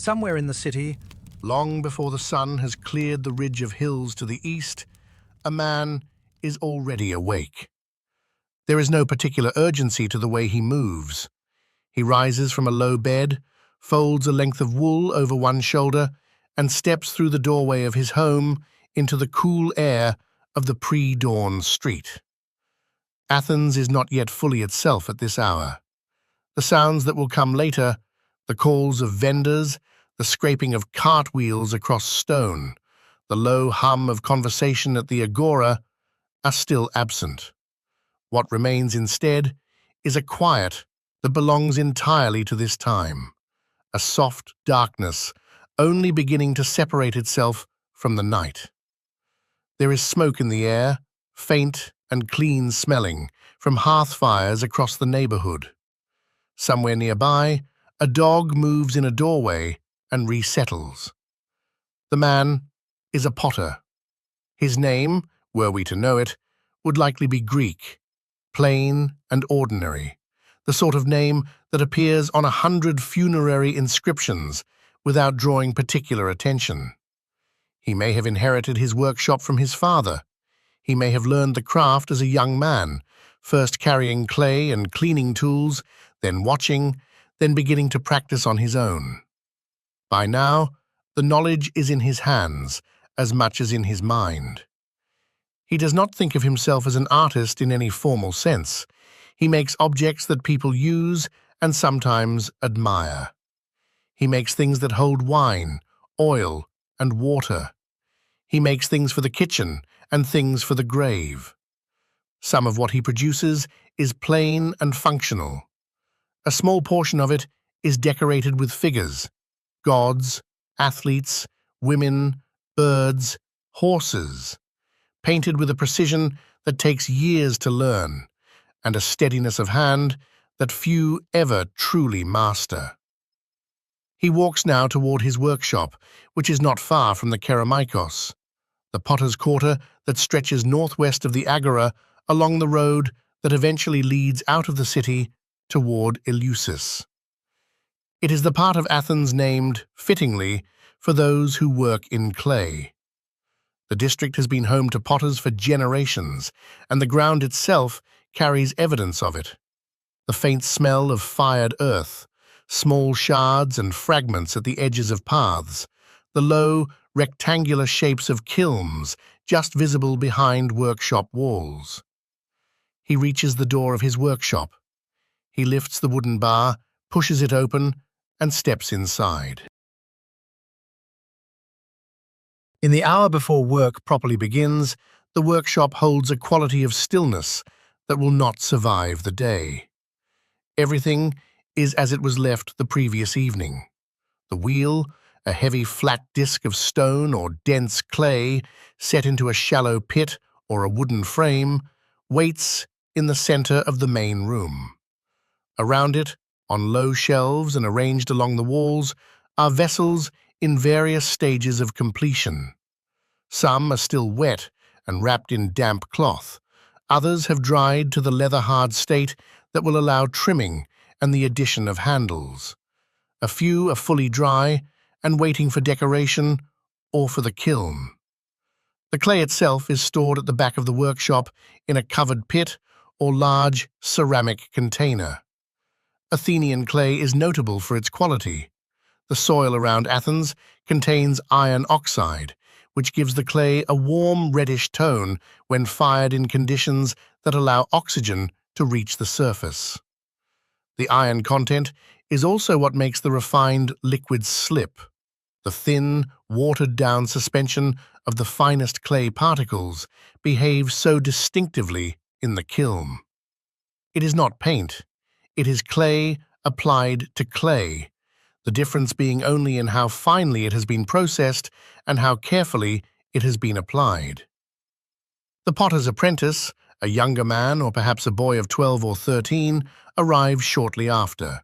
Somewhere in the city, long before the sun has cleared the ridge of hills to the east, a man is already awake. There is no particular urgency to the way he moves. He rises from a low bed, folds a length of wool over one shoulder, and steps through the doorway of his home into the cool air of the pre-dawn street. Athens is not yet fully itself at this hour. The sounds that will come later, the calls of vendors, the scraping of cartwheels across stone, the low hum of conversation at the Agora, are still absent. What remains instead is a quiet that belongs entirely to this time, a soft darkness only beginning to separate itself from the night. There is smoke in the air, faint and clean smelling, from hearth fires across the neighborhood. Somewhere nearby, a dog moves in a doorway and resettles. The man is a potter. His name, were we to know it, would likely be Greek, plain and ordinary, the sort of name that appears on 100 funerary inscriptions without drawing particular attention. He may have inherited his workshop from his father. He may have learned the craft as a young man, first carrying clay and cleaning tools, then watching, then beginning to practice on his own. By now, the knowledge is in his hands as much as in his mind. He does not think of himself as an artist in any formal sense. He makes objects that people use and sometimes admire. He makes things that hold wine, oil, and water. He makes things for the kitchen and things for the grave. Some of what he produces is plain and functional. A small portion of it is decorated with figures, gods, athletes, women, birds, horses, painted with a precision that takes years to learn, and a steadiness of hand that few ever truly master. He walks now toward his workshop, which is not far from the Keramikos, the potter's quarter that stretches northwest of the Agora along the road that eventually leads out of the city toward Eleusis. It is the part of Athens named, fittingly, for those who work in clay. The district has been home to potters for generations, and the ground itself carries evidence of it. The faint smell of fired earth, small shards and fragments at the edges of paths, the low, rectangular shapes of kilns just visible behind workshop walls. He reaches the door of his workshop. He lifts the wooden bar, pushes it open, and steps inside. In the hour before work properly begins, the workshop holds a quality of stillness that will not survive the day. Everything is as it was left the previous evening. The wheel, a heavy flat disc of stone or dense clay set into a shallow pit or a wooden frame, waits in the center of the main room. Around it, on low shelves and arranged along the walls, are vessels in various stages of completion. Some are still wet and wrapped in damp cloth. Others have dried to the leather-hard state that will allow trimming and the addition of handles. A few are fully dry and waiting for decoration or for the kiln. The clay itself is stored at the back of the workshop in a covered pit or large ceramic container. Athenian clay is notable for its quality. The soil around Athens contains iron oxide, which gives the clay a warm reddish tone when fired in conditions that allow oxygen to reach the surface. The iron content is also what makes the refined liquid slip. The thin, watered-down suspension of the finest clay particles behaves so distinctively in the kiln. It is not paint. It is clay applied to clay, the difference being only in how finely it has been processed and how carefully it has been applied. The potter's apprentice, a younger man or perhaps a boy of 12 or 13, arrives shortly after.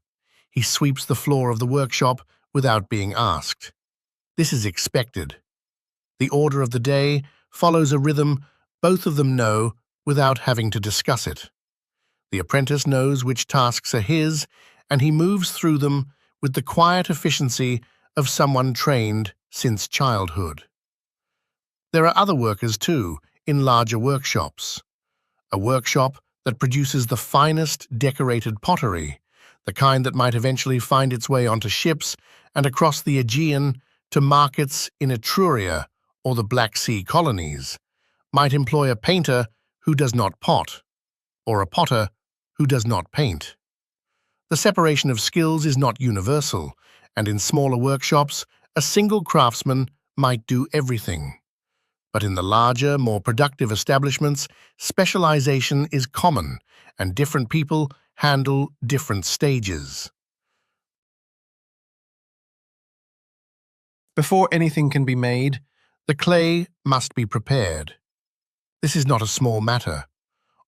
He sweeps the floor of the workshop without being asked. This is expected. The order of the day follows a rhythm both of them know without having to discuss it. The apprentice knows which tasks are his, and he moves through them with the quiet efficiency of someone trained since childhood. There are other workers too, in larger workshops. A workshop that produces the finest decorated pottery, the kind that might eventually find its way onto ships and across the Aegean to markets in Etruria or the Black Sea colonies, might employ a painter who does not pot, or a potter who does not paint. The separation of skills is not universal, and in smaller workshops, a single craftsman might do everything. But in the larger, more productive establishments, specialization is common, and different people handle different stages. Before anything can be made, the clay must be prepared. This is not a small matter.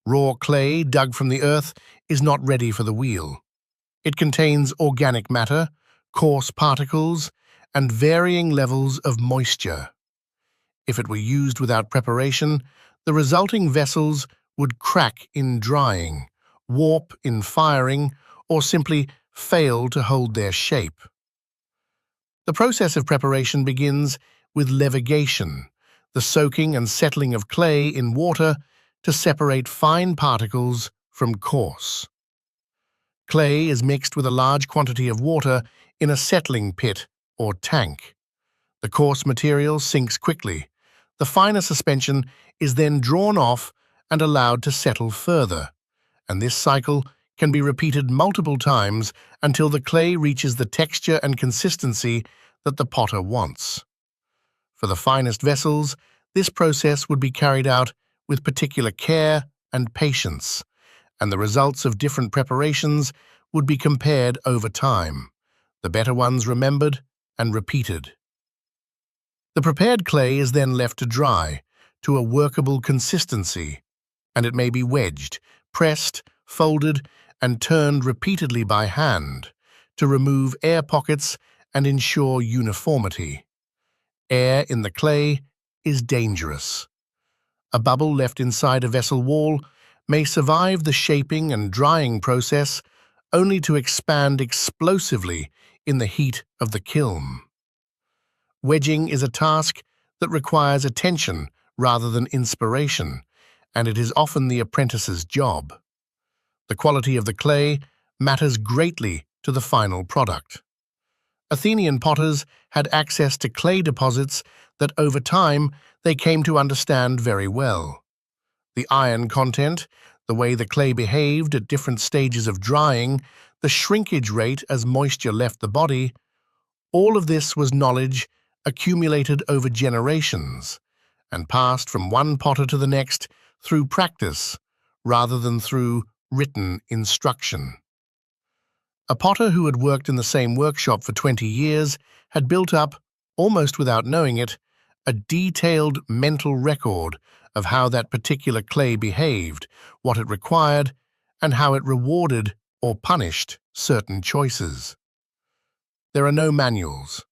Raw clay dug from the earth is not ready for the wheel. It contains organic matter, coarse particles, and varying levels of moisture. If it were used without preparation, the resulting vessels would crack in drying, warp in firing, or simply fail to hold their shape. The process of preparation begins with levigation, the soaking and settling of clay in water to separate fine particles from coarse. Clay is mixed with a large quantity of water in a settling pit or tank. The coarse material sinks quickly. The finer suspension is then drawn off and allowed to settle further, and this cycle can be repeated multiple times until the clay reaches the texture and consistency that the potter wants. For the finest vessels, this process would be carried out with particular care and patience, and the results of different preparations would be compared over time, the better ones remembered and repeated. The prepared clay is then left to dry to a workable consistency, and it may be wedged, pressed, folded, and turned repeatedly by hand to remove air pockets and ensure uniformity. Air in the clay is dangerous. A bubble left inside a vessel wall may survive the shaping and drying process only to expand explosively in the heat of the kiln. Wedging is a task that requires attention rather than inspiration, and it is often the apprentice's job. The quality of the clay matters greatly to the final product. Athenian potters had access to clay deposits that over time they came to understand very well. The iron content, the way the clay behaved at different stages of drying, the shrinkage rate as moisture left the body, all of this was knowledge accumulated over generations and passed from one potter to the next through practice rather than through written instruction. A potter who had worked in the same workshop for 20 years had built up, almost without knowing it, a detailed mental record of how that particular clay behaved, what it required, and how it rewarded or punished certain choices. There are no manuals.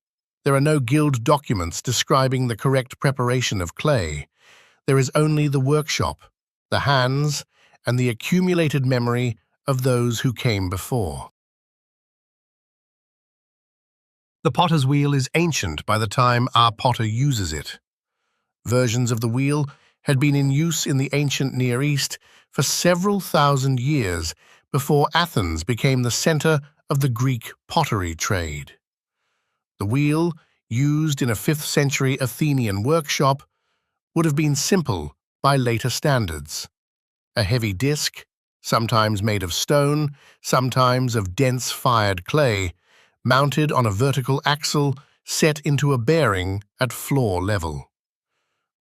There are no guild documents describing the correct preparation of clay. There is only the workshop, the hands, and the accumulated memory of those who came before. The potter's wheel is ancient by the time our potter uses it. Versions of the wheel had been in use in the ancient Near East for several thousand years before Athens became the center of the Greek pottery trade. The wheel, used in a 5th century Athenian workshop, would have been simple by later standards. A heavy disc, sometimes made of stone, sometimes of dense fired clay, mounted on a vertical axle set into a bearing at floor level.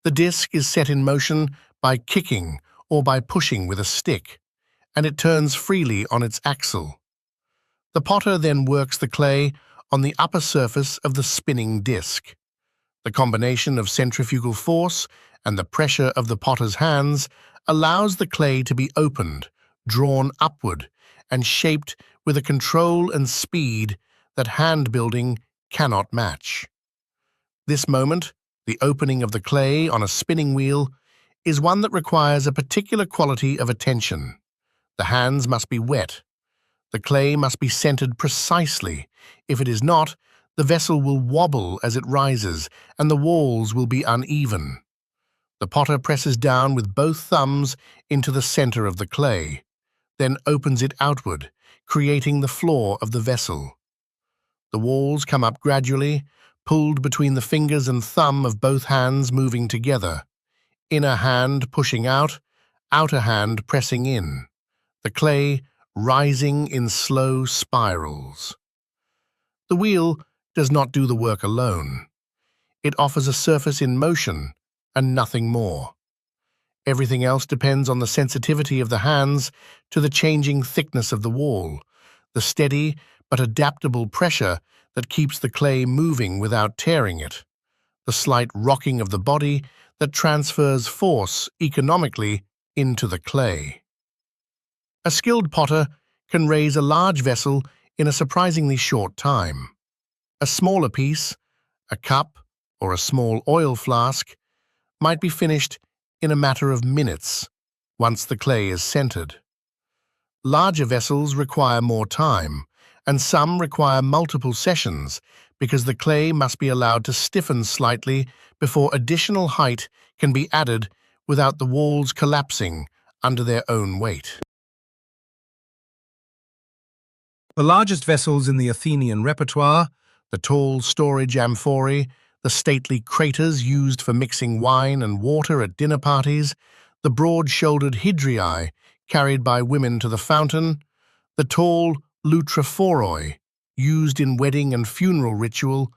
The disc is set in motion by kicking or by pushing with a stick, and it turns freely on its axle. The potter then works the clay on the upper surface of the spinning disc. The combination of centrifugal force and the pressure of the potter's hands allows the clay to be opened, drawn upward, and shaped with a control and speed that hand building cannot match. This moment, the opening of the clay on a spinning wheel, is one that requires a particular quality of attention. The hands must be wet. The clay must be centered precisely. If it is not, The vessel will wobble as it rises, and the walls will be uneven. The potter presses down with both thumbs into the center of the clay, then opens it outward, creating the floor of the vessel. The walls come up gradually, pulled between the fingers and thumb of both hands moving together. Inner hand pushing out, outer hand pressing in. The clay rising in slow spirals. The wheel does not do the work alone. It offers a surface in motion and nothing more. Everything else depends on the sensitivity of the hands to the changing thickness of the wall, the steady but adaptable pressure that keeps the clay moving without tearing it, the slight rocking of the body that transfers force economically into the clay. A skilled potter can raise a large vessel in a surprisingly short time. A smaller piece, a cup or a small oil flask, might be finished in a matter of minutes once the clay is centered. Larger vessels require more time, and some require multiple sessions because the clay must be allowed to stiffen slightly before additional height can be added without the walls collapsing under their own weight. The largest vessels in the Athenian repertoire, the tall storage amphorae, the stately craters used for mixing wine and water at dinner parties, the broad-shouldered hydriae carried by women to the fountain, the tall lutrophoroi used in wedding and funeral ritual,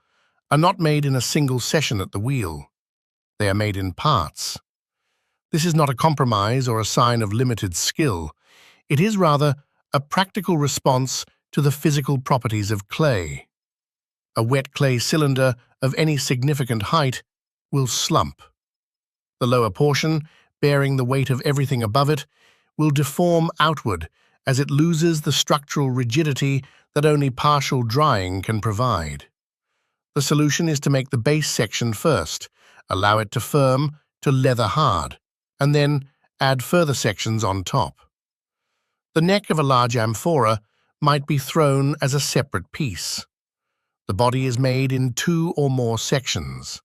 are not made in a single session at the wheel. They are made in parts. This is not a compromise or a sign of limited skill. It is rather a practical response to the physical properties of clay. A wet clay cylinder of any significant height will slump. The lower portion, bearing the weight of everything above it, will deform outward as it loses the structural rigidity that only partial drying can provide. The solution is to make the base section first, allow it to firm to leather hard, and then add further sections on top. The neck of a large amphora might be thrown as a separate piece. The body is made in 2 or more sections.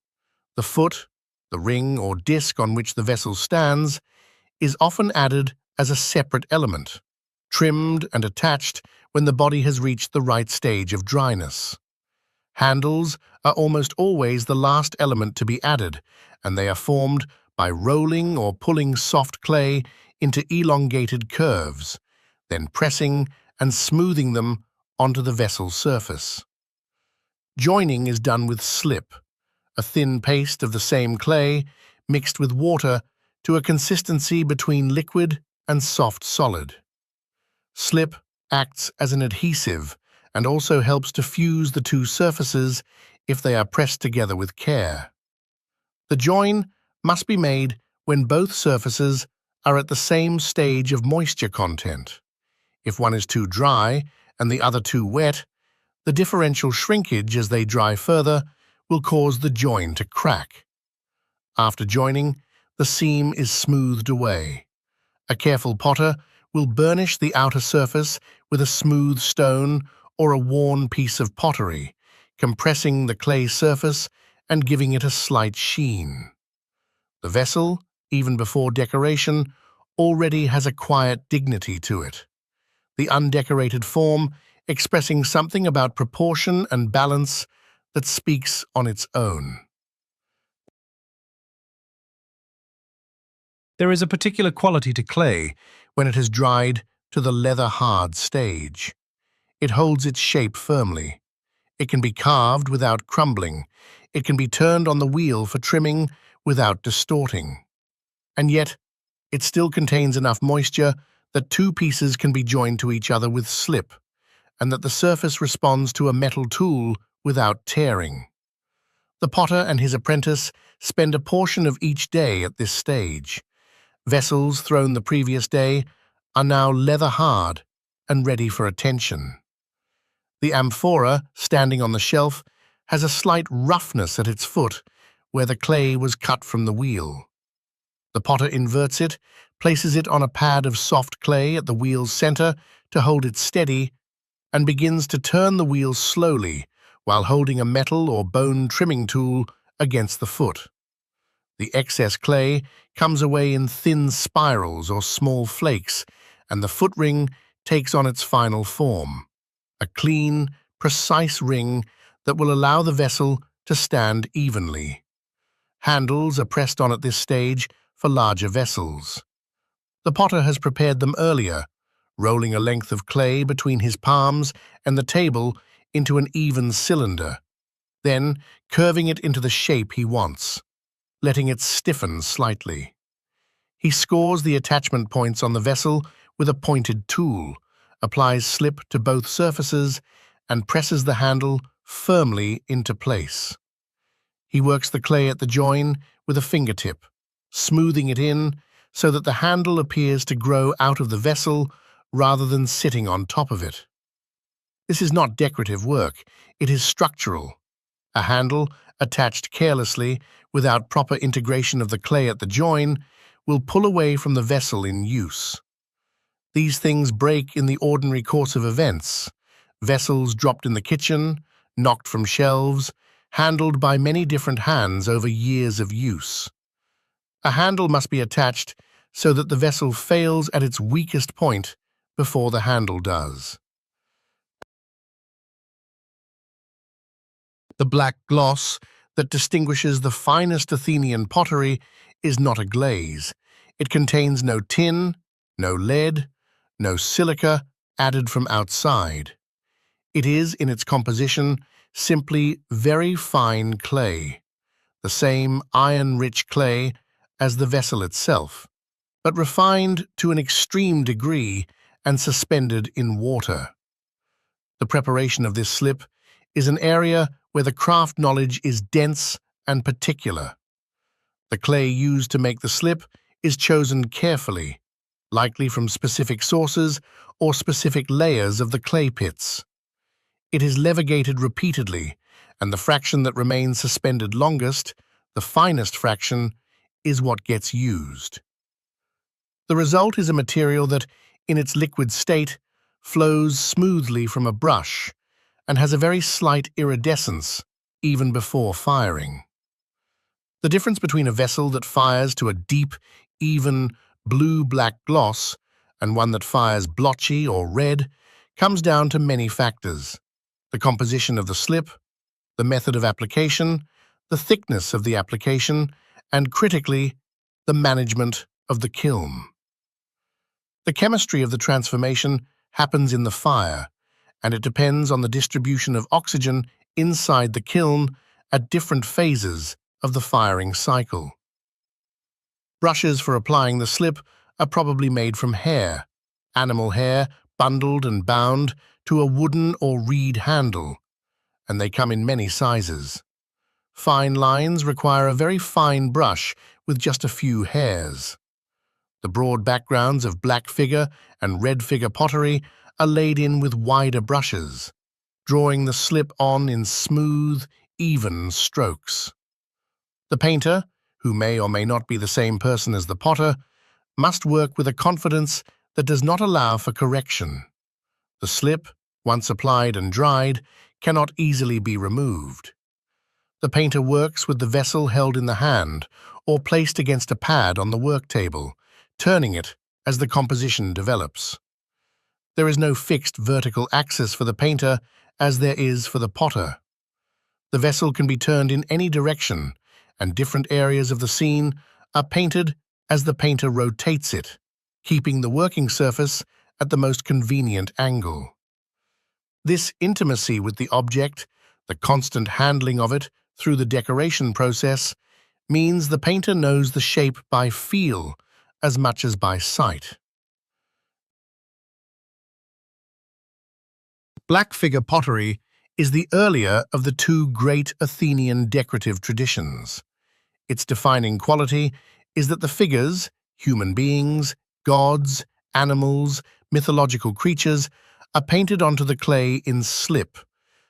The foot, the ring or disc on which the vessel stands, is often added as a separate element, trimmed and attached when the body has reached the right stage of dryness. Handles are almost always the last element to be added, and they are formed by rolling or pulling soft clay into elongated curves, then pressing and smoothing them onto the vessel's surface. Joining is done with slip, a thin paste of the same clay mixed with water to a consistency between liquid and soft solid. Slip acts as an adhesive and also helps to fuse the two surfaces if they are pressed together with care. The join must be made when both surfaces are at the same stage of moisture content. If one is too dry and the other too wet, the differential shrinkage as they dry further will cause the join to crack. After joining, the seam is smoothed away. A careful potter will burnish the outer surface with a smooth stone or a worn piece of pottery, compressing the clay surface and giving it a slight sheen. The vessel, even before decoration, already has a quiet dignity to it. The undecorated form expressing something about proportion and balance that speaks on its own. There is a particular quality to clay when it has dried to the leather-hard stage. It holds its shape firmly. It can be carved without crumbling. It can be turned on the wheel for trimming without distorting. And yet, it still contains enough moisture that two pieces can be joined to each other with slip, and that the surface responds to a metal tool without tearing. The potter and his apprentice spend a portion of each day at this stage. Vessels thrown the previous day are now leather-hard and ready for attention. The amphora, standing on the shelf, has a slight roughness at its foot where the clay was cut from the wheel. The potter inverts it, places it on a pad of soft clay at the wheel's center to hold it steady, and begins to turn the wheel slowly while holding a metal or bone trimming tool against the foot. The excess clay comes away in thin spirals or small flakes, and the foot ring takes on its final form, a clean, precise ring that will allow the vessel to stand evenly. Handles are pressed on at this stage for larger vessels. The potter has prepared them earlier, rolling a length of clay between his palms and the table into an even cylinder, then curving it into the shape he wants, letting it stiffen slightly. He scores the attachment points on the vessel with a pointed tool, applies slip to both surfaces, and presses the handle firmly into place. He works the clay at the join with a fingertip, smoothing it in so that the handle appears to grow out of the vessel rather than sitting on top of it. This is not decorative work, it is structural. A handle, attached carelessly, without proper integration of the clay at the join, will pull away from the vessel in use. These things break in the ordinary course of events. Vessels dropped in the kitchen, knocked from shelves, handled by many different hands over years of use. A handle must be attached so that the vessel fails at its weakest point before the handle does. The black gloss that distinguishes the finest Athenian pottery is not a glaze. It contains no tin, no lead, no silica added from outside. It is, in its composition, simply very fine clay, the same iron-rich clay as the vessel itself, but refined to an extreme degree and suspended in water. The preparation of this slip is an area where the craft knowledge is dense and particular. The clay used to make the slip is chosen carefully, likely from specific sources or specific layers of the clay pits. It is levigated repeatedly, and the fraction that remains suspended longest, the finest fraction, is what gets used. The result is a material that, in its liquid state, flows smoothly from a brush and has a very slight iridescence even before firing. The difference between a vessel that fires to a deep, even, blue-black gloss and one that fires blotchy or red comes down to many factors: the composition of the slip, the method of application, the thickness of the application, and critically, the management of the kiln. The chemistry of the transformation happens in the fire, and it depends on the distribution of oxygen inside the kiln at different phases of the firing cycle. Brushes for applying the slip are probably made from hair, animal hair bundled and bound to a wooden or reed handle, and they come in many sizes. Fine lines require a very fine brush with just a few hairs. The broad backgrounds of black figure and red figure pottery are laid in with wider brushes, drawing the slip on in smooth, even strokes. The painter, who may or may not be the same person as the potter, must work with a confidence that does not allow for correction. The slip, once applied and dried, cannot easily be removed. The painter works with the vessel held in the hand or placed against a pad on the work table, turning it as the composition develops. There is no fixed vertical axis for the painter as there is for the potter. The vessel can be turned in any direction, and different areas of the scene are painted as the painter rotates it, keeping the working surface at the most convenient angle. This intimacy with the object, the constant handling of it through the decoration process, means the painter knows the shape by feel as much as by sight. Black figure pottery is the earlier of the two great Athenian decorative traditions. Its defining quality is that the figures, human beings, gods, animals, mythological creatures, are painted onto the clay in slip,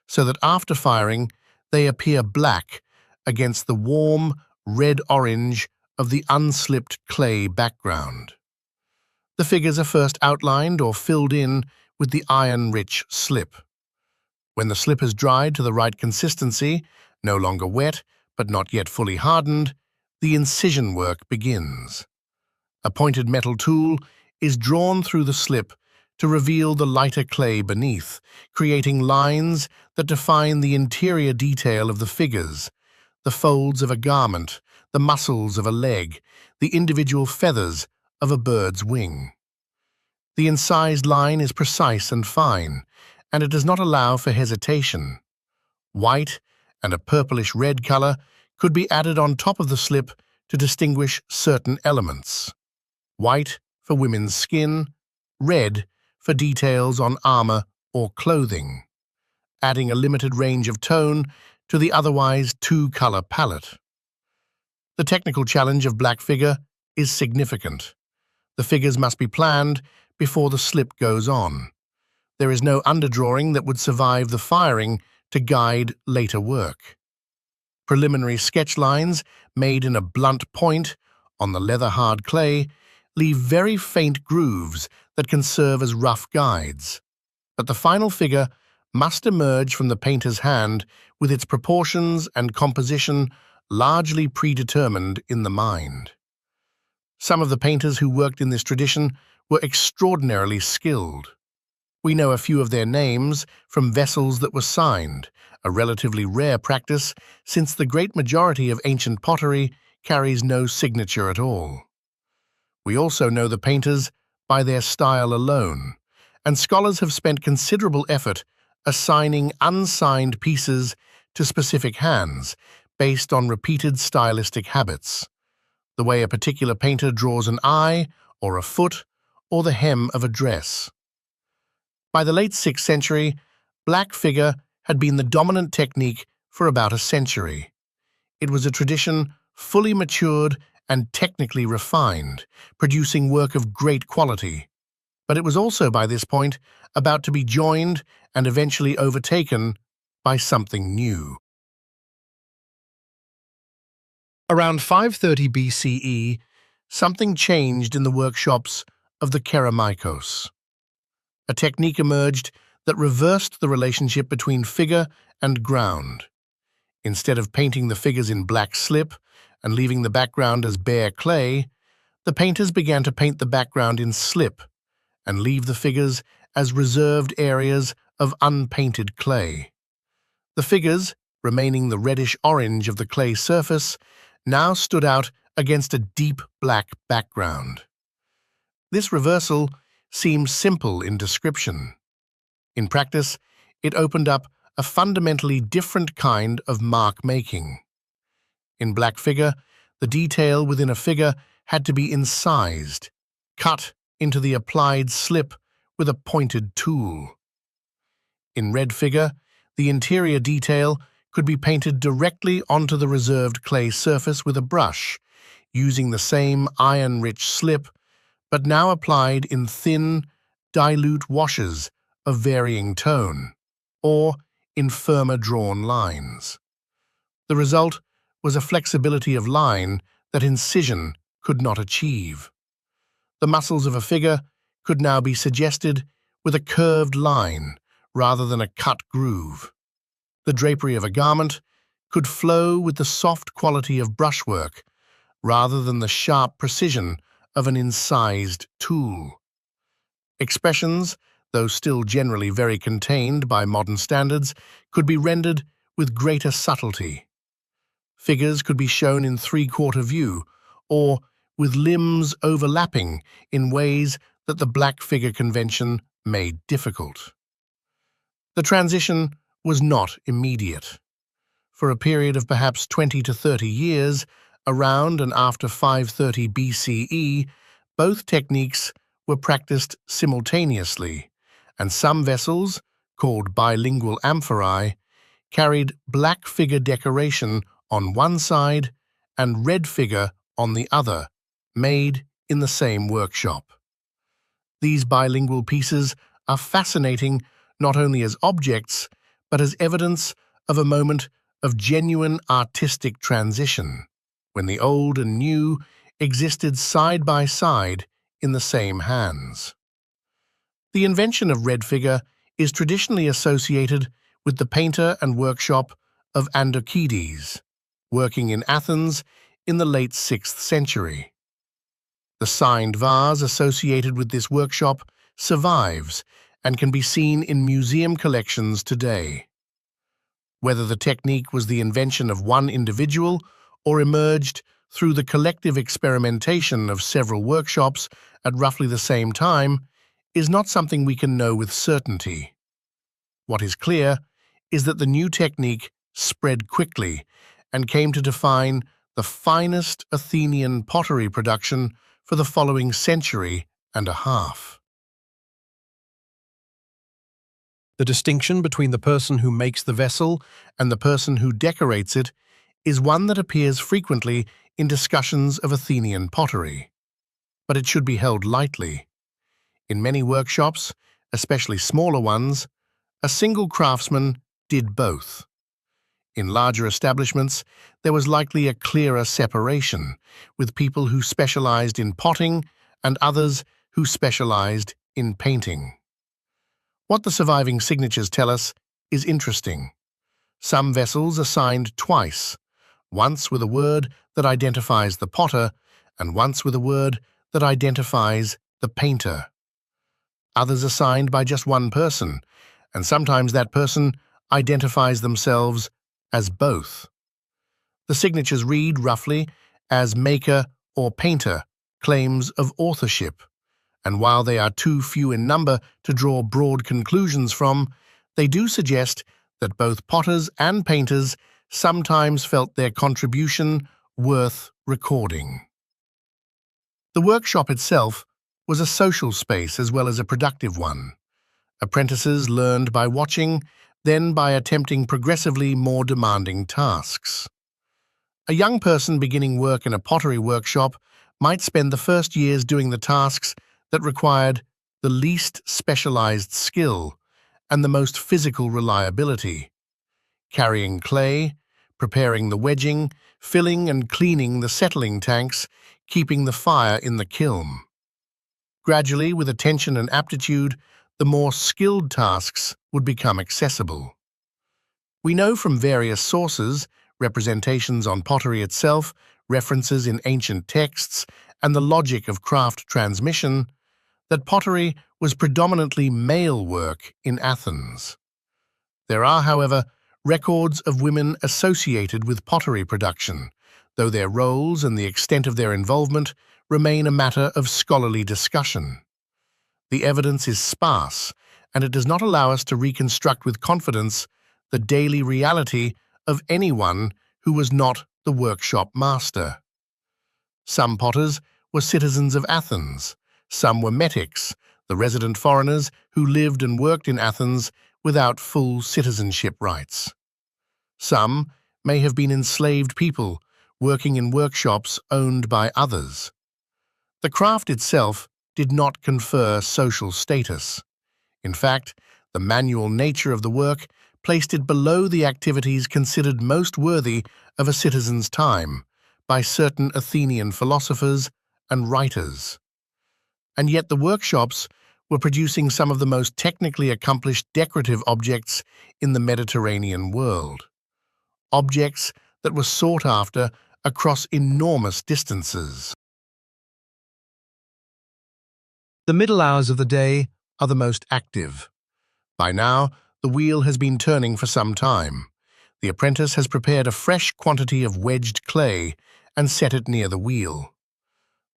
so that after firing they appear black against the warm red-orange of the unslipped clay background. The figures are first outlined or filled in with the iron-rich slip. When the slip has dried to the right consistency, no longer wet, but not yet fully hardened, the incision work begins. A pointed metal tool is drawn through the slip to reveal the lighter clay beneath, creating lines that define the interior detail of the figures, the folds of a garment, the muscles of a leg, the individual feathers of a bird's wing. The incised line is precise and fine, and it does not allow for hesitation. White and a purplish-red color could be added on top of the slip to distinguish certain elements. White for women's skin, red for details on armor or clothing, adding a limited range of tone to the otherwise two-color palette. The technical challenge of black figure is significant. The figures must be planned before the slip goes on. There is no underdrawing that would survive the firing to guide later work. Preliminary sketch lines made in a blunt point on the leather-hard clay leave very faint grooves that can serve as rough guides. But the final figure must emerge from the painter's hand with its proportions and composition largely predetermined in the mind. Some of the painters who worked in this tradition were extraordinarily skilled. We know a few of their names from vessels that were signed, a relatively rare practice since the great majority of ancient pottery carries no signature at all. We also know the painters by their style alone, and scholars have spent considerable effort assigning unsigned pieces to specific hands based on repeated stylistic habits, the way a particular painter draws an eye or a foot or the hem of a dress. By the late 6th century, black figure had been the dominant technique for about a century. It was a tradition fully matured and technically refined, producing work of great quality. But it was also by this point about to be joined and eventually overtaken by something new. Around 530 BCE, something changed in the workshops of the Keramichos. A technique emerged that reversed the relationship between figure and ground. Instead of painting the figures in black slip and leaving the background as bare clay, the painters began to paint the background in slip and leave the figures as reserved areas of unpainted clay. The figures, remaining the reddish-orange of the clay surface, now stood out against a deep black background. This reversal seems simple in description. In practice, it opened up a fundamentally different kind of mark-making. In black figure, the detail within a figure had to be incised, cut into the applied slip with a pointed tool. In red figure, the interior detail could be painted directly onto the reserved clay surface with a brush, using the same iron-rich slip, but now applied in thin, dilute washes of varying tone, or in firmer drawn lines. The result was a flexibility of line that incision could not achieve. The muscles of a figure could now be suggested with a curved line rather than a cut groove. The drapery of a garment could flow with the soft quality of brushwork rather than the sharp precision of an incised tool. Expressions, though still generally very contained by modern standards, could be rendered with greater subtlety. Figures could be shown in three-quarter view, or with limbs overlapping in ways that the black figure convention made difficult. The transition was not immediate. For a period of perhaps 20 to 30 years, around and after 530 BCE, both techniques were practiced simultaneously, and some vessels, called bilingual amphorae, carried black figure decoration on one side and red figure on the other, made in the same workshop. These bilingual pieces are fascinating not only as objects, but as evidence of a moment of genuine artistic transition, when the old and new existed side by side in the same hands. The invention of red figure is traditionally associated with the painter and workshop of Andokides, working in Athens in the late 6th century. The signed vase associated with this workshop survives and can be seen in museum collections today. Whether the technique was the invention of one individual or emerged through the collective experimentation of several workshops at roughly the same time is not something we can know with certainty. What is clear is that the new technique spread quickly and came to define the finest Athenian pottery production for the following century and a half. The distinction between the person who makes the vessel and the person who decorates it is one that appears frequently in discussions of Athenian pottery. But it should be held lightly. In many workshops, especially smaller ones, a single craftsman did both. In larger establishments, there was likely a clearer separation, with people who specialized in potting and others who specialized in painting. What the surviving signatures tell us is interesting. Some vessels are signed twice, once with a word that identifies the potter and once with a word that identifies the painter. Others are signed by just one person, and sometimes that person identifies themselves as both. The signatures read roughly as maker or painter claims of authorship, and while they are too few in number to draw broad conclusions from, they do suggest that both potters and painters sometimes felt their contribution worth recording. The workshop itself was a social space as well as a productive one. Apprentices learned by watching, then by attempting progressively more demanding tasks. A young person beginning work in a pottery workshop might spend the first years doing the tasks that required the least specialized skill and the most physical reliability: carrying clay, preparing the wedging, filling and cleaning the settling tanks, keeping the fire in the kiln. Gradually, with attention and aptitude, the more skilled tasks would become accessible. We know from various sources, representations on pottery itself, references in ancient texts, and the logic of craft transmission, that pottery was predominantly male work in Athens. There are, however, records of women associated with pottery production, though their roles and the extent of their involvement remain a matter of scholarly discussion. The evidence is sparse, and it does not allow us to reconstruct with confidence the daily reality of anyone who was not the workshop master. Some potters were citizens of Athens. Some were metics, the resident foreigners who lived and worked in Athens without full citizenship rights. Some may have been enslaved people working in workshops owned by others. The craft itself did not confer social status. In fact, the manual nature of the work placed it below the activities considered most worthy of a citizen's time by certain Athenian philosophers and writers. And yet the workshops were producing some of the most technically accomplished decorative objects in the Mediterranean world. Objects that were sought after across enormous distances. The middle hours of the day are the most active. By now, the wheel has been turning for some time. The apprentice has prepared a fresh quantity of wedged clay and set it near the wheel.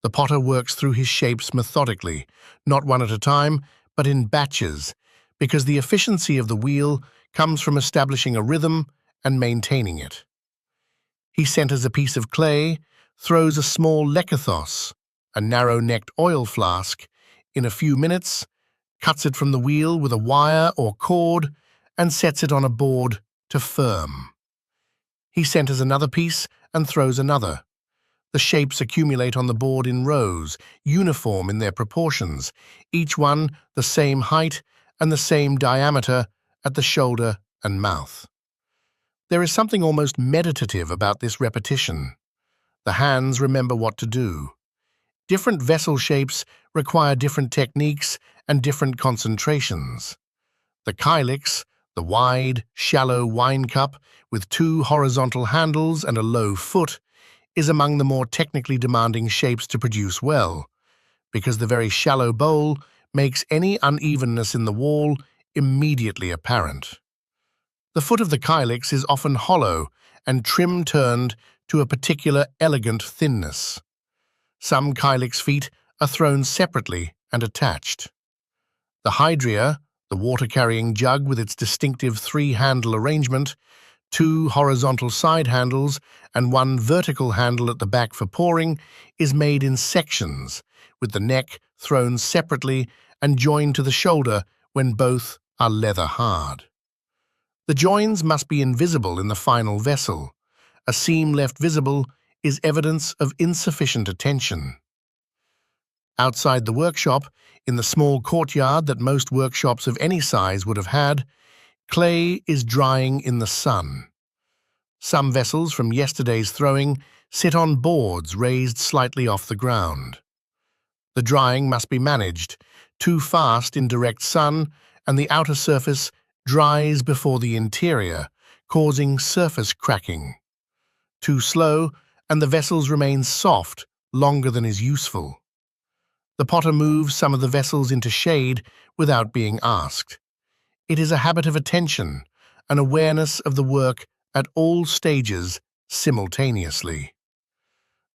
The potter works through his shapes methodically, not one at a time, but in batches, because the efficiency of the wheel comes from establishing a rhythm and maintaining it. He centers a piece of clay, throws a small lekathos, a narrow-necked oil flask, in a few minutes, cuts it from the wheel with a wire or cord, and sets it on a board to firm. He centers another piece and throws another. The shapes accumulate on the board in rows, uniform in their proportions, each one the same height and the same diameter at the shoulder and mouth. There is something almost meditative about this repetition. The hands remember what to do. Different vessel shapes require different techniques and different concentrations. The kylix, the The wide, shallow wine cup with two horizontal handles and a low foot is among the more technically demanding shapes to produce well, because the very shallow bowl makes any unevenness in the wall immediately apparent. The foot of the kylix is often hollow and trim-turned to a particular elegant thinness. Some kylix feet are thrown separately and attached. The hydria, the water-carrying jug with its distinctive three-handle arrangement, two horizontal side handles and one vertical handle at the back for pouring, is made in sections, with the neck thrown separately and joined to the shoulder when both are leather hard. The joins must be invisible in the final vessel. A seam left visible is evidence of insufficient attention. Outside the workshop, in the small courtyard that most workshops of any size would have had, clay is drying in the sun. Some vessels from yesterday's throwing sit on boards raised slightly off the ground. The drying must be managed. Too fast in direct sun, and the outer surface dries before the interior, causing surface cracking. Too slow, and the vessels remain soft longer than is useful. The potter moves some of the vessels into shade without being asked. It is a habit of attention, an awareness of the work at all stages simultaneously.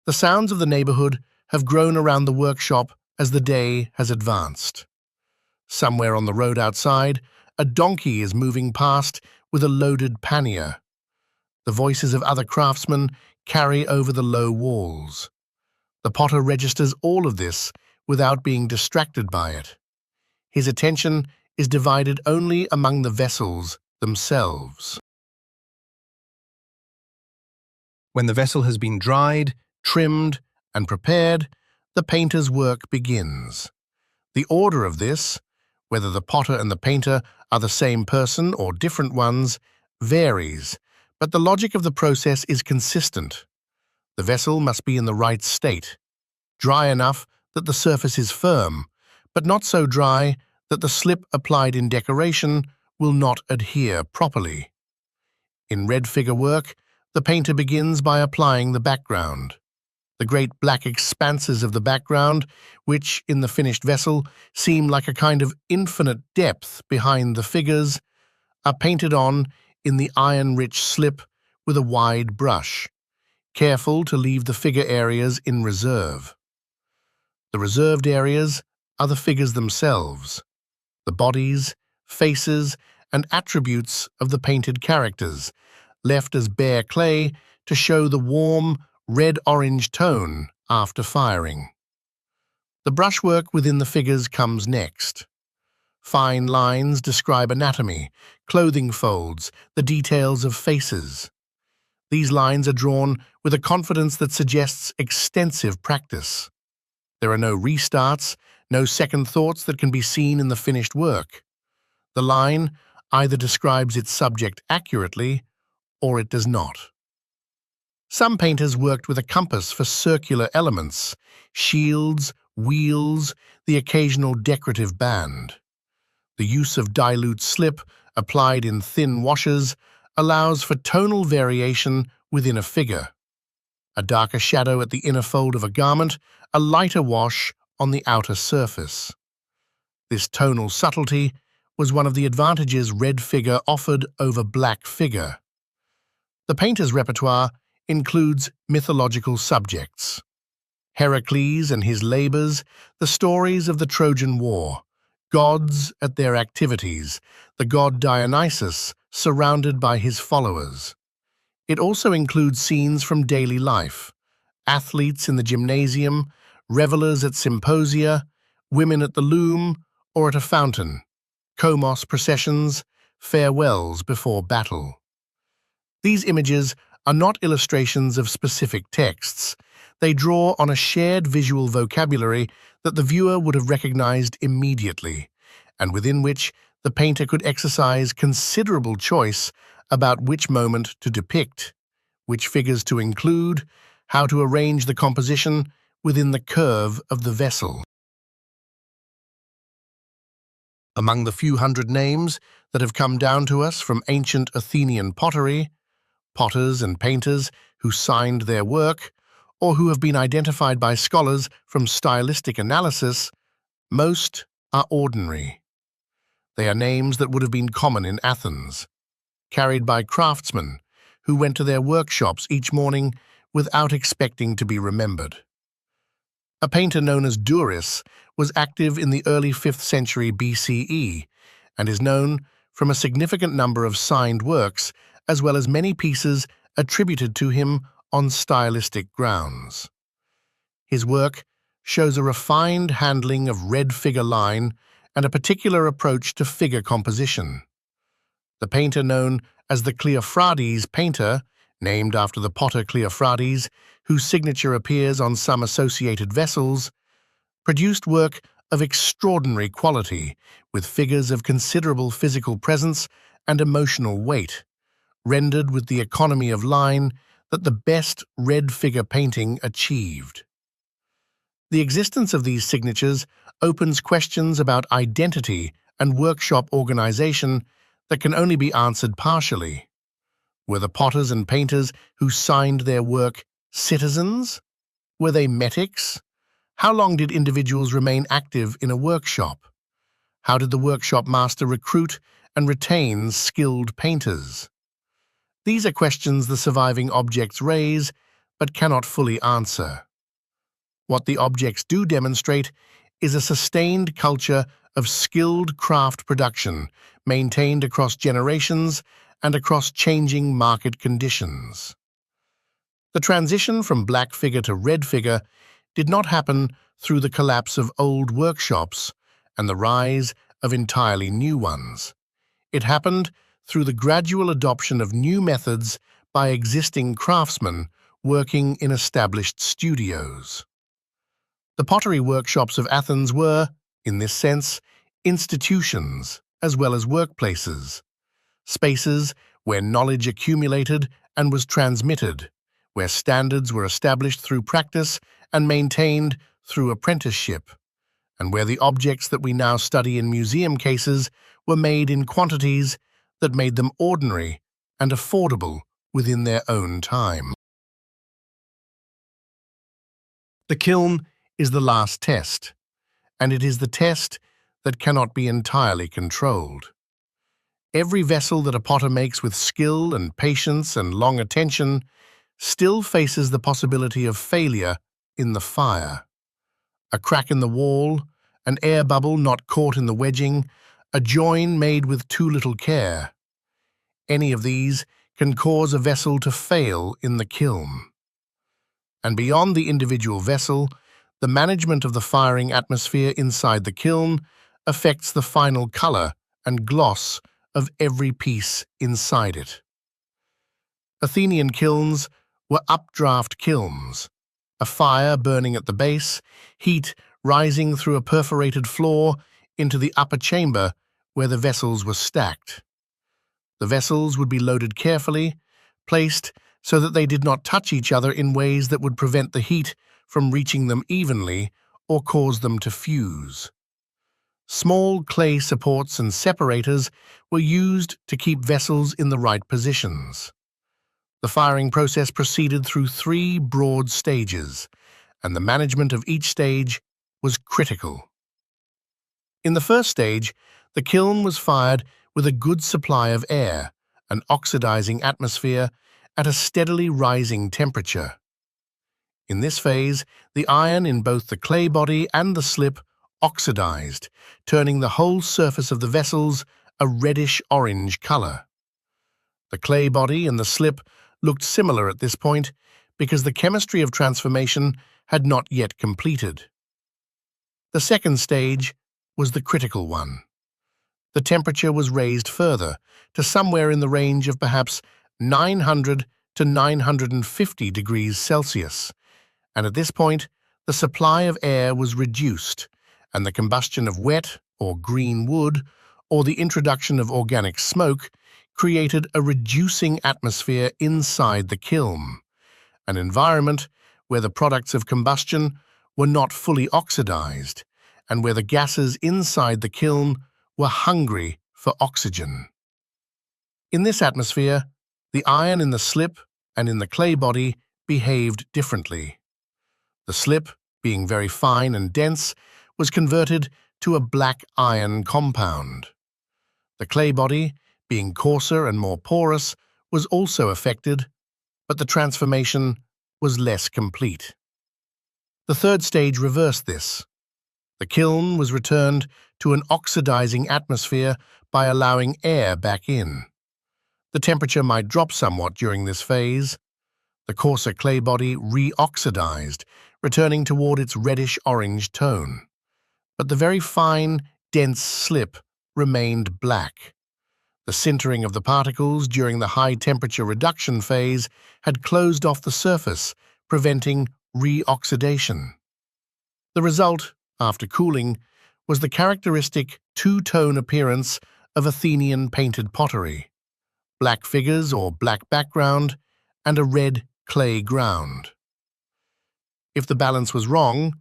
The sounds of the neighborhood have grown around the workshop as the day has advanced. Somewhere on the road outside, a donkey is moving past with a loaded pannier. The voices of other craftsmen carry over the low walls. The potter registers all of this without being distracted by it. His attention is divided only among the vessels themselves. When the vessel has been dried, trimmed, and prepared, the painter's work begins. The order of this, whether the potter and the painter are the same person or different ones, varies, but the logic of the process is consistent. The vessel must be in the right state, dry enough that the surface is firm, but not so dry that the slip applied in decoration will not adhere properly. In red figure work, the painter begins by applying the background. The great black expanses of the background, which, in the finished vessel, seem like a kind of infinite depth behind the figures, are painted on in the iron-rich slip with a wide brush, careful to leave the figure areas in reserve. The reserved areas are the figures themselves, the bodies, faces, and attributes of the painted characters, left as bare clay to show the warm, red-orange tone after firing. The brushwork within the figures comes next. Fine lines describe anatomy, clothing folds, the details of faces. These lines are drawn with a confidence that suggests extensive practice. There are no restarts, no second thoughts that can be seen in the finished work. The line either describes its subject accurately or it does not. Some painters worked with a compass for circular elements, shields, wheels, the occasional decorative band. The use of dilute slip, applied in thin washes, allows for tonal variation within a figure. A darker shadow at the inner fold of a garment, a lighter wash on the outer surface. This tonal subtlety was one of the advantages red figure offered over black figure. The painter's repertoire includes mythological subjects. Heracles and his labors, the stories of the Trojan War, gods at their activities, the god Dionysus surrounded by his followers. It also includes scenes from daily life, athletes in the gymnasium, revelers at symposia, women at the loom or at a fountain, komos processions, farewells before battle. These images are not illustrations of specific texts. They draw on a shared visual vocabulary that the viewer would have recognized immediately, and within which the painter could exercise considerable choice about which moment to depict, which figures to include, how to arrange the composition within the curve of the vessel. Among the few hundred names that have come down to us from ancient Athenian pottery, potters and painters who signed their work, or who have been identified by scholars from stylistic analysis, most are ordinary. They are names that would have been common in Athens, carried by craftsmen who went to their workshops each morning without expecting to be remembered. A painter known as Duris was active in the early 5th century BCE and is known from a significant number of signed works as well as many pieces attributed to him on stylistic grounds. His work shows a refined handling of red figure line and a particular approach to figure composition. The painter known as the Cleophrades painter, named after the potter Cleophrades, whose signature appears on some associated vessels, produced work of extraordinary quality, with figures of considerable physical presence and emotional weight, rendered with the economy of line that the best red figure painting achieved. The existence of these signatures opens questions about identity and workshop organization that can only be answered partially. Were the potters and painters who signed their work citizens? Were they metics? How long did individuals remain active in a workshop? How did the workshop master recruit and retain skilled painters? These are questions the surviving objects raise, but cannot fully answer. What the objects do demonstrate is a sustained culture of skilled craft production, maintained across generations and across changing market conditions. The transition from black figure to red figure did not happen through the collapse of old workshops and the rise of entirely new ones. It happened through the gradual adoption of new methods by existing craftsmen working in established studios. The pottery workshops of Athens were, in this sense, institutions as well as workplaces, spaces where knowledge accumulated and was transmitted, where standards were established through practice and maintained through apprenticeship, and where the objects that we now study in museum cases were made in quantities that made them ordinary and affordable within their own time. The kiln is the last test, and it is the test that cannot be entirely controlled. Every vessel that a potter makes with skill and patience and long attention still faces the possibility of failure in the fire. A crack in the wall, an air bubble not caught in the wedging, a join made with too little care. Any of these can cause a vessel to fail in the kiln. And beyond the individual vessel, the management of the firing atmosphere inside the kiln affects the final color and gloss of every piece inside it. Athenian kilns were updraft kilns, a fire burning at the base, heat rising through a perforated floor into the upper chamber where the vessels were stacked. The vessels would be loaded carefully, placed so that they did not touch each other in ways that would prevent the heat from reaching them evenly or cause them to fuse. Small clay supports and separators were used to keep vessels in the right positions. The firing process proceeded through 3 broad stages, and the management of each stage was critical. In the first stage, the kiln was fired with a good supply of air, an oxidizing atmosphere, at a steadily rising temperature. In this phase, the iron in both the clay body and the slip oxidized, turning the whole surface of the vessels a reddish-orange color. The clay body and the slip looked similar at this point because the chemistry of transformation had not yet completed. The second stage was the critical one. The temperature was raised further to somewhere in the range of perhaps 900 to 950 degrees Celsius, and at this point, the supply of air was reduced, and the combustion of wet or green wood, or the introduction of organic smoke, created a reducing atmosphere inside the kiln, an environment where the products of combustion were not fully oxidized, and where the gases inside the kiln were hungry for oxygen. In this atmosphere, the iron in the slip and in the clay body behaved differently. The slip, being very fine and dense, was converted to a black iron compound. The clay body, being coarser and more porous, was also affected, but the transformation was less complete. The third stage reversed this. The kiln was returned to an oxidizing atmosphere by allowing air back in. The temperature might drop somewhat during this phase. The coarser clay body re-oxidized, returning toward its reddish-orange tone. But the very fine, dense slip remained black. The sintering of the particles during the high-temperature reduction phase had closed off the surface, preventing re-oxidation. The result, after cooling, was the characteristic two-tone appearance of Athenian painted pottery: black figures or black background, and a red clay ground. If the balance was wrong,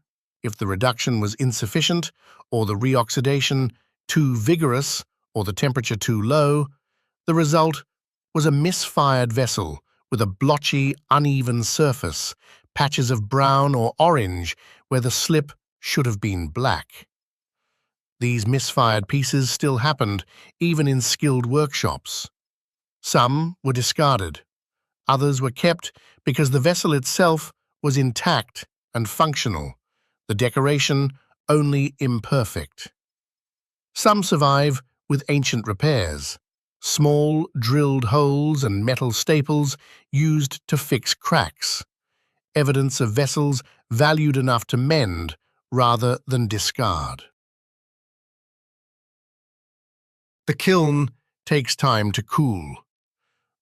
if the reduction was insufficient, or the reoxidation too vigorous, or the temperature too low, the result was a misfired vessel with a blotchy, uneven surface, patches of brown or orange where the slip should have been black. These misfired pieces still happened, even in skilled workshops. Some were discarded. Others were kept because the vessel itself was intact and functional, the decoration only imperfect. Some survive with ancient repairs, small drilled holes and metal staples used to fix cracks, evidence of vessels valued enough to mend rather than discard. The kiln takes time to cool.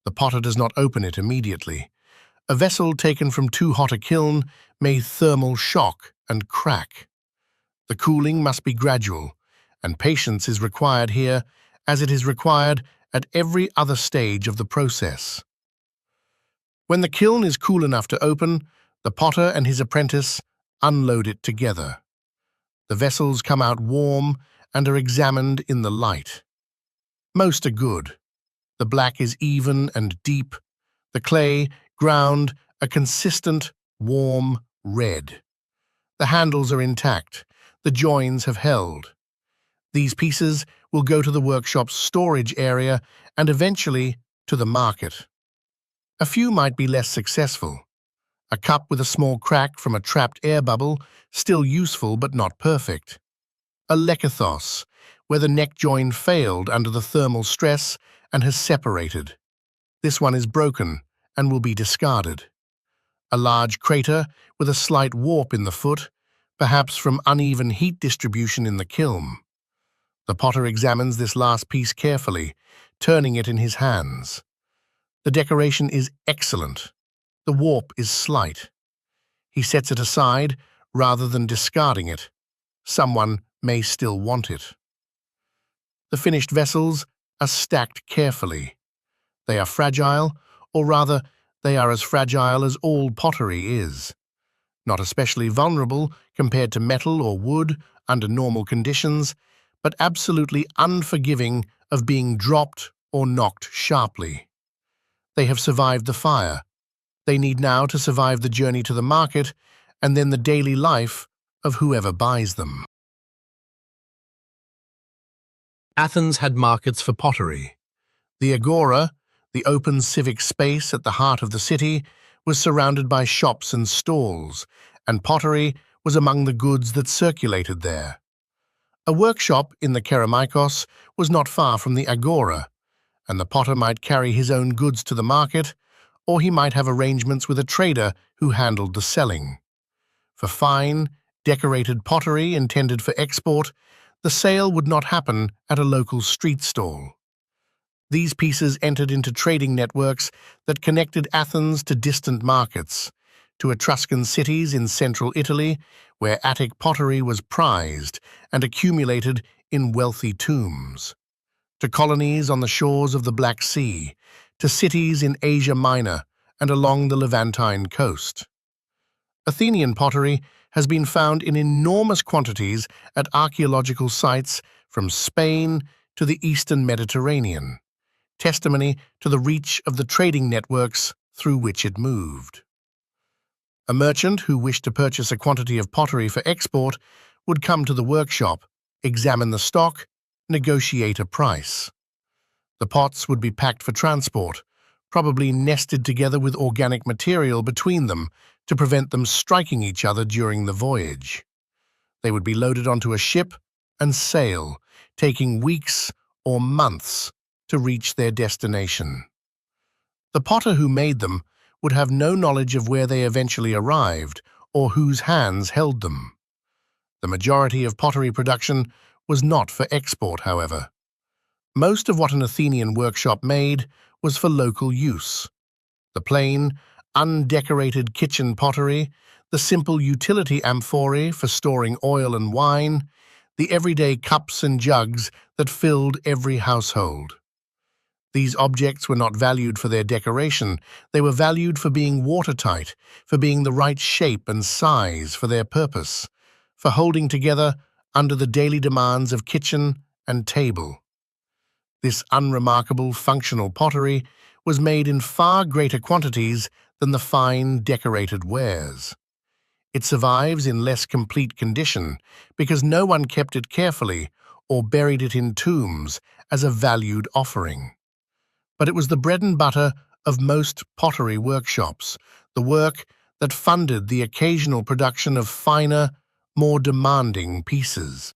The potter does not open it immediately. A vessel taken from too hot a kiln may thermal shock and crack. The cooling must be gradual, and patience is required here as it is required at every other stage of the process. When the kiln is cool enough to open, the potter and his apprentice unload it together. The vessels come out warm and are examined in the light. Most are good. The black is even and deep, the clay, ground, a consistent, warm red. The handles are intact, the joins have held. These pieces will go to the workshop's storage area and eventually to the market. A few might be less successful. A cup with a small crack from a trapped air bubble, still useful but not perfect. A lekathos, where the neck join failed under the thermal stress and has separated. This one is broken and will be discarded. A large crater with a slight warp in the foot, perhaps from uneven heat distribution in the kiln. The potter examines this last piece carefully, turning it in his hands. The decoration is excellent. The warp is slight. He sets it aside rather than discarding it. Someone may still want it. The finished vessels are stacked carefully. They are fragile, or rather, they are as fragile as all pottery is. Not especially vulnerable compared to metal or wood under normal conditions, but absolutely unforgiving of being dropped or knocked sharply. They have survived the fire. They need now to survive the journey to the market and then the daily life of whoever buys them. Athens had markets for pottery. The Agora, the open civic space at the heart of the city, was surrounded by shops and stalls, and pottery was among the goods that circulated there. A workshop in the Keramikos was not far from the Agora, and the potter might carry his own goods to the market, or he might have arrangements with a trader who handled the selling. For fine, decorated pottery intended for export, the sale would not happen at a local street stall. These pieces entered into trading networks that connected Athens to distant markets, to Etruscan cities in central Italy, where Attic pottery was prized and accumulated in wealthy tombs, to colonies on the shores of the Black Sea, to cities in Asia Minor and along the Levantine coast. Athenian pottery has been found in enormous quantities at archaeological sites from Spain to the eastern Mediterranean, testimony to the reach of the trading networks through which it moved. A merchant who wished to purchase a quantity of pottery for export would come to the workshop, examine the stock, negotiate a price. The pots would be packed for transport, probably nested together with organic material between them to prevent them striking each other during the voyage. They would be loaded onto a ship and sail, taking weeks or months to reach their destination. The potter who made them would have no knowledge of where they eventually arrived or whose hands held them. The majority of pottery production was not for export, however. Most of what an Athenian workshop made was for local use. The plain, undecorated kitchen pottery, the simple utility amphorae for storing oil and wine, the everyday cups and jugs that filled every household. These objects were not valued for their decoration, they were valued for being watertight, for being the right shape and size for their purpose, for holding together under the daily demands of kitchen and table. This unremarkable functional pottery was made in far greater quantities than the fine decorated wares. It survives in less complete condition because no one kept it carefully or buried it in tombs as a valued offering. But it was the bread and butter of most pottery workshops, the work that funded the occasional production of finer, more demanding pieces.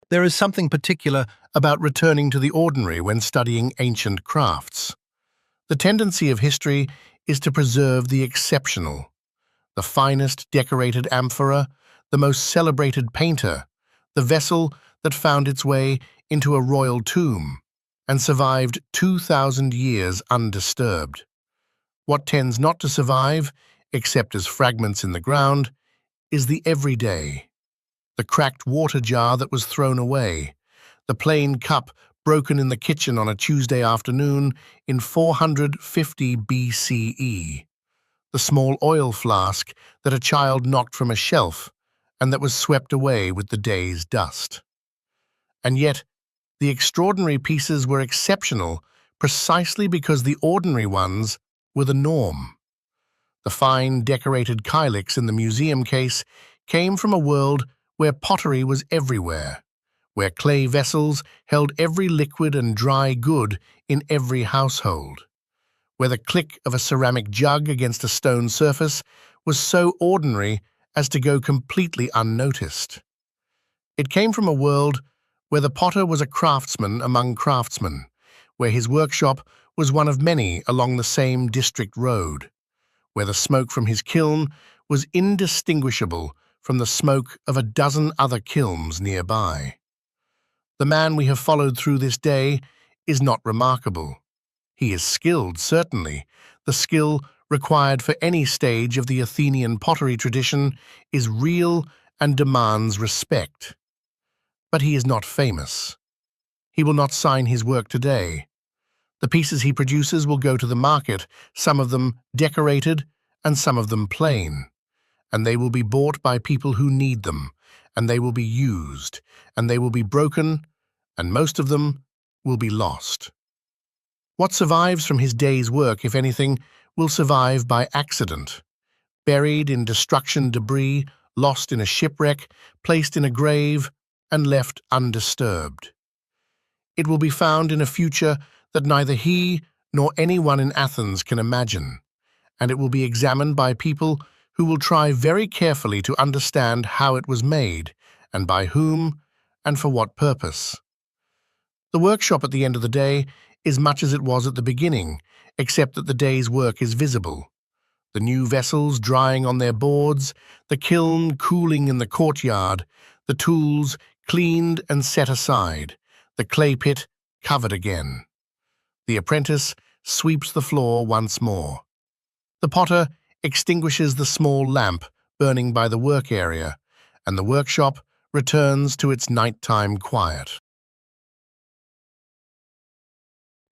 There is something particular about returning to the ordinary when studying ancient crafts. The tendency of history is to preserve the exceptional, the finest decorated amphora, the most celebrated painter, the vessel that found its way into a royal tomb and survived 2,000 years undisturbed. What tends not to survive, except as fragments in the ground, is the everyday. The cracked water jar that was thrown away, the plain cup broken in the kitchen on a Tuesday afternoon in 450 BCE, the small oil flask that a child knocked from a shelf and that was swept away with the day's dust. And yet, the extraordinary pieces were exceptional precisely because the ordinary ones were the norm. The fine decorated kylix in the museum case came from a world where pottery was everywhere, where clay vessels held every liquid and dry good in every household, where the click of a ceramic jug against a stone surface was so ordinary as to go completely unnoticed. It came from a world where the potter was a craftsman among craftsmen, where his workshop was one of many along the same district road, where the smoke from his kiln was indistinguishable from the smoke of a dozen other kilns nearby. The man we have followed through this day is not remarkable. He is skilled, certainly. The skill required for any stage of the Athenian pottery tradition is real and demands respect. But he is not famous. He will not sign his work today. The pieces he produces will go to the market, some of them decorated and some of them plain, and they will be bought by people who need them, and they will be used, and they will be broken, and most of them will be lost. What survives from his day's work, if anything, will survive by accident, buried in destruction debris, lost in a shipwreck, placed in a grave, and left undisturbed. It will be found in a future that neither he nor anyone in Athens can imagine, and it will be examined by people who will try very carefully to understand how it was made, and by whom, and for what purpose. The workshop at the end of the day is much as it was at the beginning, except that the day's work is visible. The new vessels drying on their boards, the kiln cooling in the courtyard, the tools cleaned and set aside, the clay pit covered again. The apprentice sweeps the floor once more. The potter extinguishes the small lamp burning by the work area, and the workshop returns to its nighttime quiet.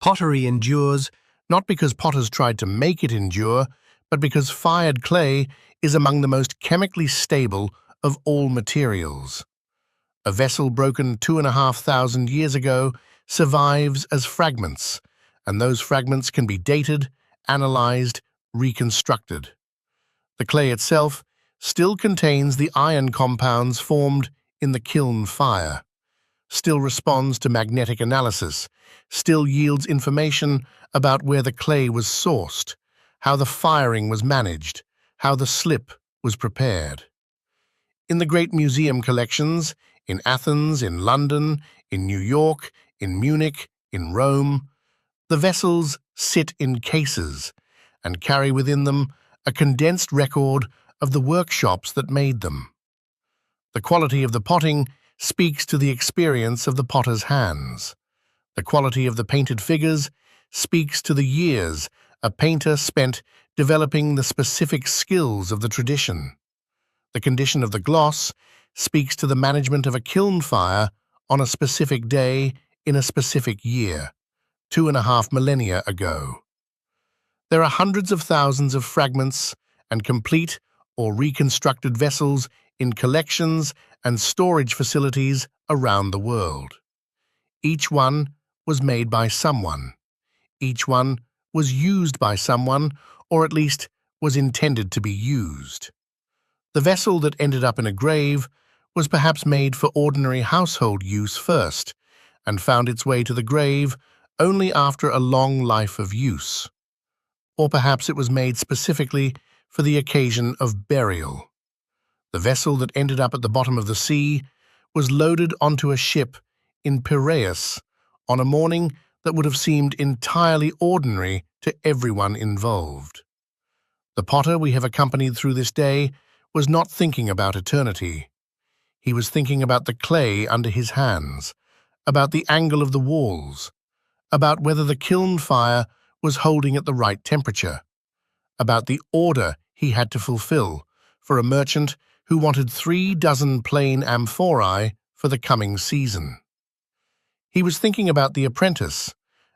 Pottery endures, not because potters tried to make it endure, but because fired clay is among the most chemically stable of all materials. A vessel broken 2,500 years ago survives as fragments, and those fragments can be dated, analyzed, reconstructed. The clay itself still contains the iron compounds formed in the kiln fire, still responds to magnetic analysis, still yields information about where the clay was sourced, how the firing was managed, how the slip was prepared. In the great museum collections, in Athens, in London, in New York, in Munich, in Rome, the vessels sit in cases and carry within them a condensed record of the workshops that made them. The quality of the potting speaks to the experience of the potter's hands. The quality of the painted figures speaks to the years a painter spent developing the specific skills of the tradition. The condition of the gloss speaks to the management of a kiln fire on a specific day in a specific year, 2.5 millennia ago. There are hundreds of thousands of fragments and complete or reconstructed vessels in collections and storage facilities around the world. Each one was made by someone. Each one was used by someone, or at least was intended to be used. The vessel that ended up in a grave was perhaps made for ordinary household use first, and found its way to the grave only after a long life of use. Or perhaps it was made specifically for the occasion of burial. The vessel that ended up at the bottom of the sea was loaded onto a ship in Piraeus on a morning that would have seemed entirely ordinary to everyone involved. The potter we have accompanied through this day was not thinking about eternity. He was thinking about the clay under his hands, about the angle of the walls, about whether the kiln fire was holding at the right temperature, about the order he had to fulfill for a merchant who wanted 36 plain amphorae for the coming season. He was thinking about the apprentice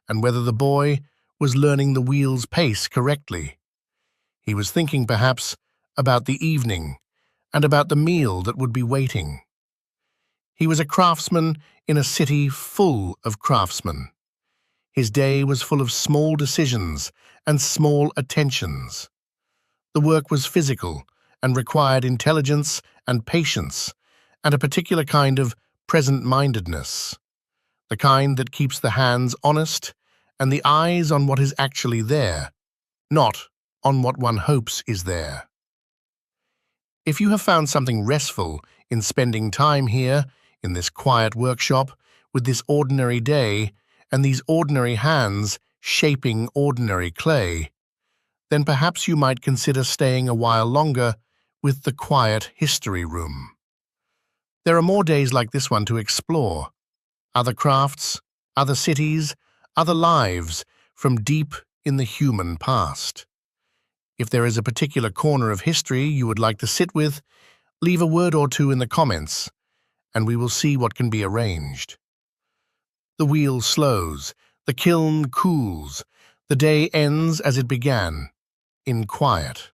and whether the boy was learning the wheel's pace correctly. He was thinking, perhaps, about the evening and about the meal that would be waiting. He was a craftsman in a city full of craftsmen. His day was full of small decisions and small attentions. The work was physical and required intelligence and patience and a particular kind of present-mindedness, the kind that keeps the hands honest and the eyes on what is actually there, not on what one hopes is there. If you have found something restful in spending time here, in this quiet workshop, with this ordinary day and these ordinary hands shaping ordinary clay, then perhaps you might consider staying a while longer with the quiet history room. There are more days like this one to explore, other crafts, other cities, other lives from deep in the human past. If there is a particular corner of history you would like to sit with, leave a word or two in the comments, and we will see what can be arranged. The wheel slows, the kiln cools, the day ends as it began, in quiet.